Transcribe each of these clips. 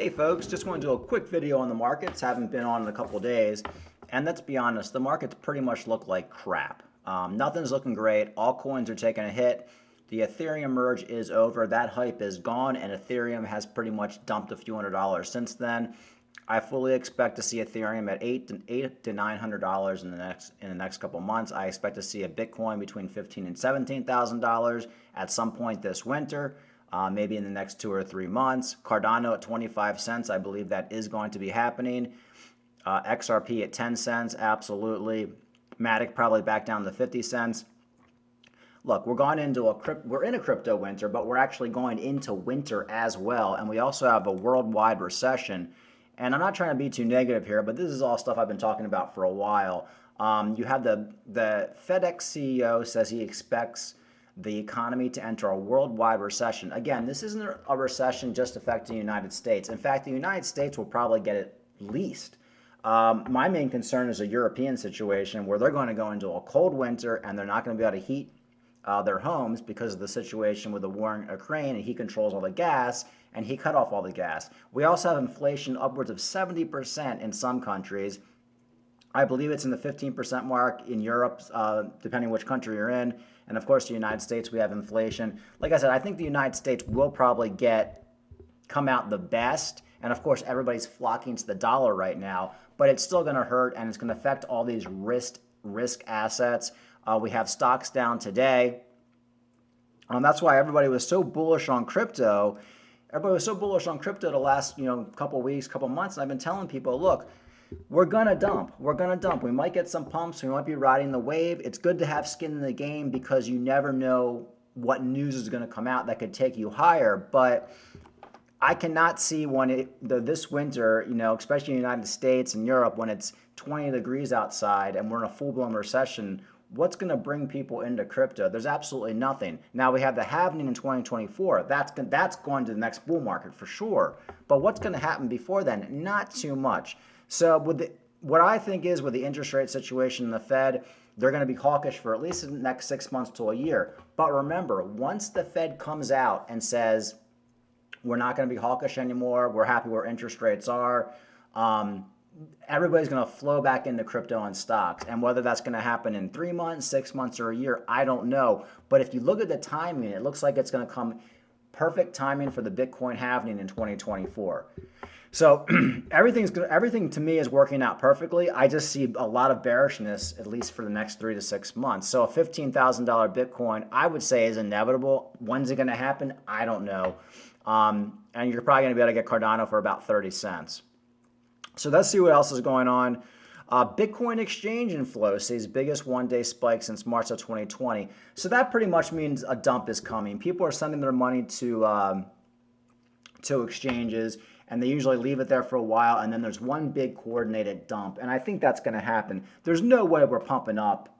Hey folks, just want to do a quick video on the markets. Haven't been on in a couple of days. And let's be honest, the markets pretty much look like crap. Nothing's looking great. All coins are taking a hit. The Ethereum merge is over. That hype is gone, and Ethereum has pretty much dumped a few $100s since then. I fully expect to see Ethereum at eight to $900 in the next couple months. I expect to see a Bitcoin between $15,000 and $17,000 at some point this winter. Maybe in the next 2 or 3 months. Cardano at 25 cents, I believe that is going to be happening. XRP at 10 cents, absolutely. Matic probably back down to 50 cents. Look, we're in a crypto winter, but we're actually going into winter as well, and we also have a worldwide recession. And I'm not trying to be too negative here, but this is all stuff I've been talking about for a while. You have the FedEx CEO says he expects the economy to enter a worldwide recession. Again, this isn't a recession just affecting the United States. In fact, the United States will probably get it least. My main concern is a European situation where they're going to go into a cold winter and they're not going to be able to heat their homes because of the situation with the war in Ukraine, and he controls all the gas and he cut off all the gas. We also have inflation upwards of 70% in some countries. I believe it's in the 15% mark in Europe, depending which country you're in. And of course, the United States, we have inflation. Like I said, I think the United States will probably come out the best. And of course, everybody's flocking to the dollar right now, but it's still going to hurt, and it's going to affect all these risk assets. We have stocks down today. That's why everybody was so bullish on crypto. Everybody was so bullish on crypto the last couple weeks, couple months. And I've been telling people, look, we're going to dump. We're going to dump. We might get some pumps. We might be riding the wave. It's good to have skin in the game because you never know what news is going to come out that could take you higher. But I cannot see this winter, especially in the United States and Europe, when it's 20 degrees outside and we're in a full-blown recession, what's going to bring people into crypto? There's absolutely nothing. Now, we have the halving in 2024. That's going to the next bull market for sure. But what's going to happen before then? Not too much. So what I think is with the interest rate situation in the Fed, they're going to be hawkish for at least the next 6 months to a year. But remember, once the Fed comes out and says, we're not going to be hawkish anymore, we're happy where interest rates are, everybody's going to flow back into crypto and stocks. And whether that's going to happen in 3 months, 6 months, or a year, I don't know. But if you look at the timing, it looks like it's going to come perfect timing for the Bitcoin halving in 2024. So everything to me is working out perfectly. I just see a lot of bearishness, at least for the next 3 to 6 months. So a $15,000 Bitcoin, I would say, is inevitable. When's it going to happen? I don't know. And you're probably going to be able to get Cardano for about 30 cents. So let's see what else is going on. Bitcoin exchange inflow sees biggest one-day spike since March of 2020. So that pretty much means a dump is coming. People are sending their money to exchanges, and they usually leave it there for a while, and then there's one big coordinated dump. And I think that's going to happen. There's no way we're pumping up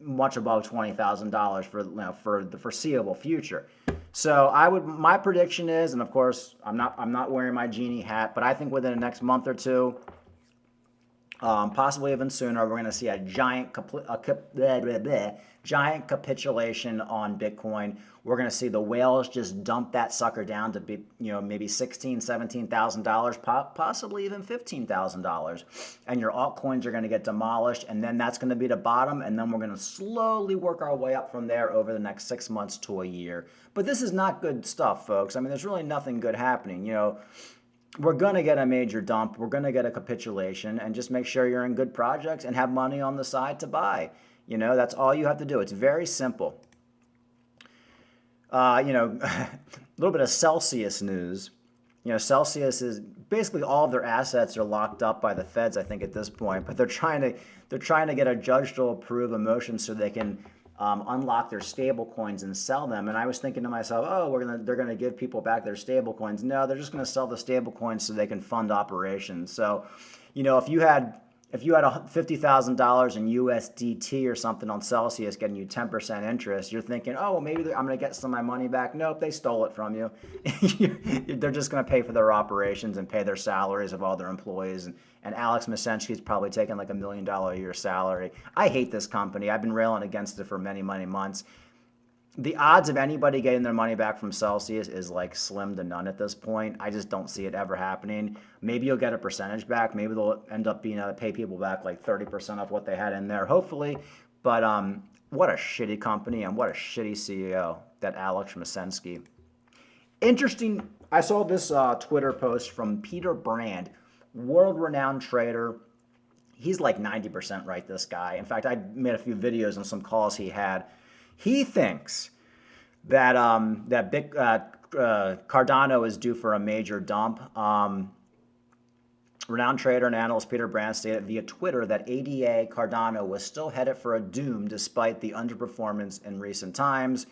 much above $20,000 for the foreseeable future. So my prediction is, and of course I'm not wearing my genie hat, but I think within the next month or two, possibly even sooner, we're going to see a giant capitulation on Bitcoin. We're going to see the whales just dump that sucker down to be, maybe $16,000, $17,000, possibly even $15,000. And your altcoins are going to get demolished, and then that's going to be the bottom, and then we're going to slowly work our way up from there over the next 6 months to a year. But this is not good stuff, folks. I mean, there's really nothing good happening. We're going to get a major dump. We're going to get a capitulation, and just make sure you're in good projects and have money on the side to buy. That's all you have to do. It's very simple. A little bit of Celsius news. Celsius is basically all of their assets are locked up by the feds, I think, at this point. But they're trying to get a judge to approve a motion so they can unlock their stable coins and sell them. And I was thinking to myself, they're gonna give people back their stable coins. No, they're just gonna sell the stable coins so they can fund operations. So, if you had $50,000 in USDT or something on Celsius getting you 10% interest, you're thinking, maybe I'm going to get some of my money back. Nope, they stole it from you. They're just going to pay for their operations and pay their salaries of all their employees. And Alex Masensky's probably taking like $1 million a year salary. I hate this company. I've been railing against it for many, many months. the odds of anybody getting their money back from Celsius is like slim to none at this point. I just don't see it ever happening. Maybe you'll get a percentage back. Maybe they'll end up being able to pay people back like 30% of what they had in there, hopefully. But what a shitty company and what a shitty CEO, that Alex Masensky. Interesting. I saw this Twitter post from Peter Brandt, world-renowned trader. He's like 90% right, this guy. In fact, I made a few videos on some calls he had. He thinks that Cardano is due for a major dump. Renowned trader and analyst Peter Brandt stated via Twitter that ADA Cardano was still headed for a doom despite the underperformance in recent times.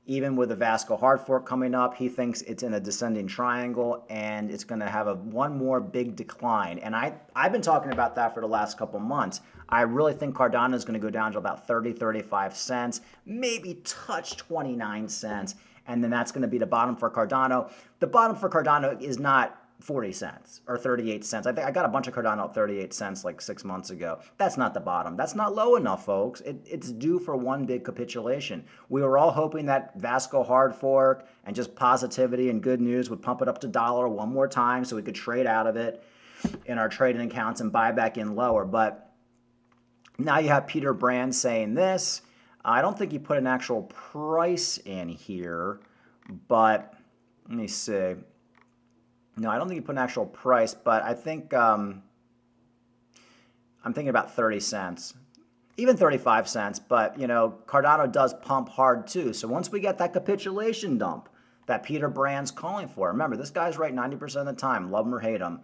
Even with the Vasco hard fork coming up, he thinks it's in a descending triangle and it's going to have one more big decline. And I've been talking about that for the last couple months. I really think Cardano is going to go down to about 30, 35 cents, maybe touch 29 cents. And then that's going to be the bottom for Cardano. The bottom for Cardano is not 40 cents or 38 cents. I think I got a bunch of Cardano at 38 cents like 6 months ago. That's not the bottom. That's not low enough, folks. It's due for one big capitulation. We were all hoping that Vasco hard fork and just positivity and good news would pump it up to $1 one more time so we could trade out of it in our trading accounts and buy back in lower. But now you have Peter Brandt saying this. I don't think he put an actual price in here, but let me see. No, I don't think you put an actual price, but I think I'm thinking about 30 cents, even 35 cents. But, you know, Cardano does pump hard too. So once we get that capitulation dump that Peter Brandt's calling for, remember, this guy's right 90% of the time, love him or hate him.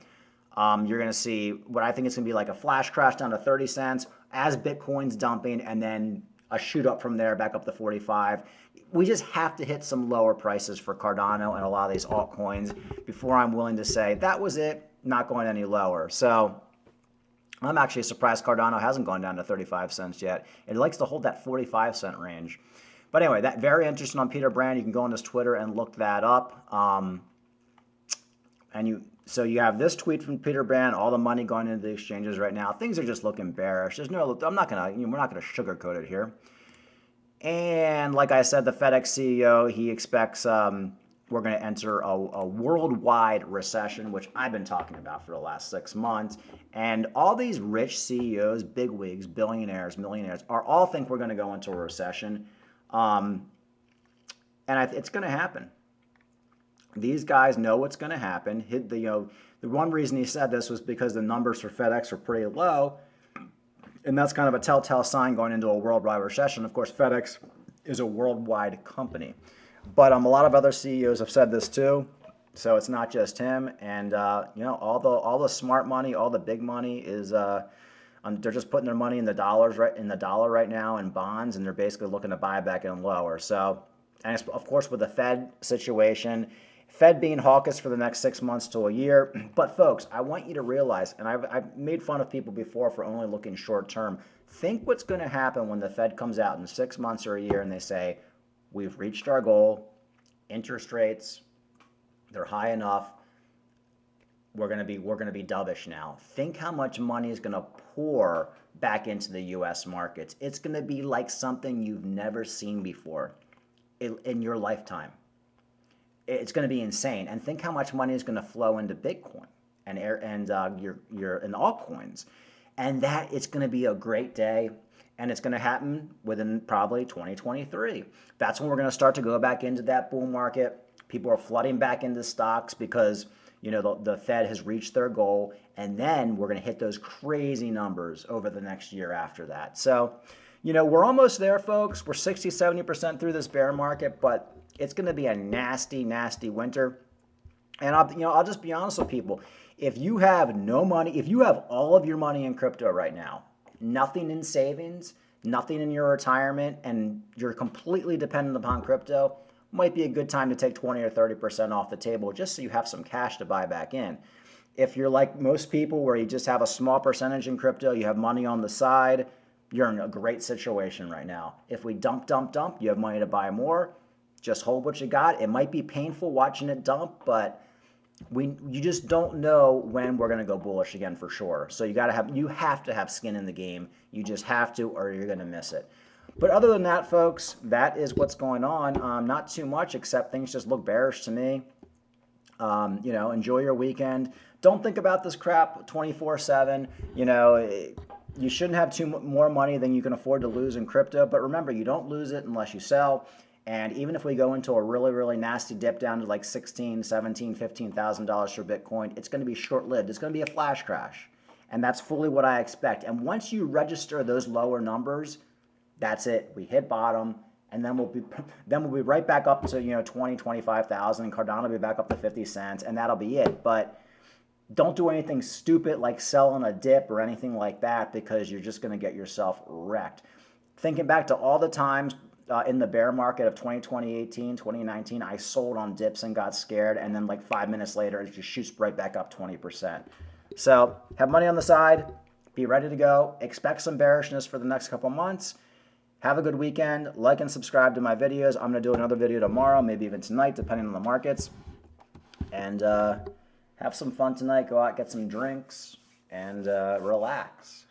You're going to see what I think is going to be like a flash crash down to 30 cents as Bitcoin's dumping and then a shoot up from there back up to 45. We just have to hit some lower prices for Cardano and a lot of these altcoins before I'm willing to say that was it, not going any lower. So I'm actually surprised Cardano hasn't gone down to 35 cents yet. It likes to hold that 45 cent range. But anyway, that very interesting on Peter Brandt. You can go on his Twitter and look that up. So you have this tweet from Peter Brandt, all the money going into the exchanges right now. Things are just looking bearish. We're not gonna sugarcoat it here. And like I said, the FedEx CEO, he expects we're going to enter a worldwide recession, which I've been talking about for the last 6 months. And all these rich CEOs, bigwigs, billionaires, millionaires, all think we're going to go into a recession. It's going to happen. These guys know what's going to happen. The one reason he said this was because the numbers for FedEx are pretty low. And that's kind of a telltale sign going into a worldwide recession. Of course, FedEx is a worldwide company. But a lot of other CEOs have said this too. So it's not just him. And, all the smart money, all the big money is they're just putting their money in the dollar right now in bonds. And they're basically looking to buy back in lower. So, and of course, with the Fed situation, Fed being hawkish for the next 6 months to a year. But folks, I want you to realize, and I've made fun of people before for only looking short term. Think what's going to happen when the Fed comes out in 6 months or a year and they say, we've reached our goal, interest rates, they're high enough, we're going to be dovish now. Think how much money is going to pour back into the U.S. markets. It's going to be like something you've never seen before in your lifetime. It's going to be insane. And think how much money is going to flow into Bitcoin and your altcoins. And that it's going to be a great day. And it's going to happen within probably 2023. That's when we're going to start to go back into that bull market. People are flooding back into stocks because, the Fed has reached their goal. And then we're going to hit those crazy numbers over the next year after that. So, we're almost there, folks. We're 60, 70% through this bear market, but it's going to be a nasty, nasty winter. And I'll just be honest with people. If you have no money, if you have all of your money in crypto right now, nothing in savings, nothing in your retirement, and you're completely dependent upon crypto, might be a good time to take 20 or 30% off the table just so you have some cash to buy back in. If you're like most people where you just have a small percentage in crypto, you have money on the side, you're in a great situation right now. If we dump, you have money to buy more. Just hold what you got. It might be painful watching it dump, but you just don't know when we're going to go bullish again for sure. So you have to have skin in the game. You just have to, or you're going to miss it. But other than that, folks, that is what's going on. Not too much, except things just look bearish to me. Enjoy your weekend. Don't think about this crap 24/7. You shouldn't have more money than you can afford to lose in crypto. But remember, you don't lose it unless you sell. And even if we go into a really, really nasty dip down to like $16,000, $17,000, $15,000 for Bitcoin, it's going to be short-lived. It's going to be a flash crash. And that's fully what I expect. And once you register those lower numbers, that's it. We hit bottom. And then we'll be right back up to 20, 25,000. Cardano will be back up to 50 cents, and that'll be it. But don't do anything stupid like selling a dip or anything like that, because you're just going to get yourself wrecked. Thinking back to all the times in the bear market of 2018, 2019, I sold on dips and got scared, and then like 5 minutes later, it just shoots right back up 20%. So have money on the side, be ready to go. Expect some bearishness for the next couple months. Have a good weekend. Like and subscribe to my videos. I'm going to do another video tomorrow, maybe even tonight, depending on the markets. And have some fun tonight. Go out, get some drinks, and relax.